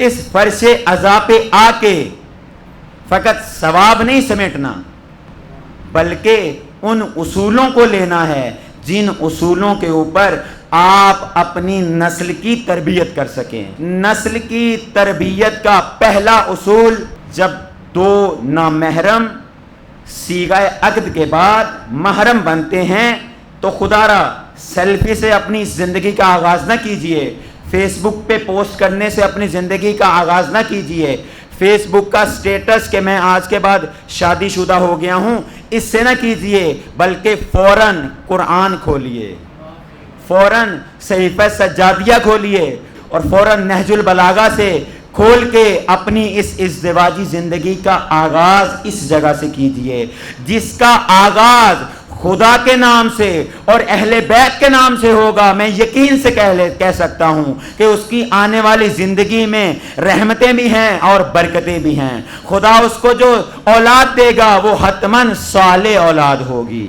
اس فرش عزا پہ آ کے فقط ثواب نہیں سمیٹنا، بلکہ ان اصولوں کو لینا ہے جن اصولوں کے اوپر آپ اپنی نسل کی تربیت کر سکیں۔ نسل کی تربیت کا پہلا اصول، جب دو نامحرم صیغہ عقد کے بعد محرم بنتے ہیں تو خدا را سیلفی سے اپنی زندگی کا آغاز نہ کیجئے، فیس بک پہ پوسٹ کرنے سے اپنی زندگی کا آغاز نہ کیجئے، فیس بک کا سٹیٹس کہ میں آج کے بعد شادی شدہ ہو گیا ہوں اس سے نہ کیجئے، بلکہ فوراً قرآن کھولیے، فوراً صحیفہ سجادیہ کھولیے اور فوراً نہج البلاغہ سے کھول کے اپنی اس ازدواجی زندگی کا آغاز اس جگہ سے کیجئے، جس کا آغاز خدا کے نام سے اور اہل بیت کے نام سے ہوگا۔ میں یقین سے کہہ سکتا ہوں کہ اس کی آنے والی زندگی میں رحمتیں بھی ہیں اور برکتیں بھی ہیں۔ خدا اس کو جو اولاد دے گا وہ حتماً صالح اولاد ہوگی۔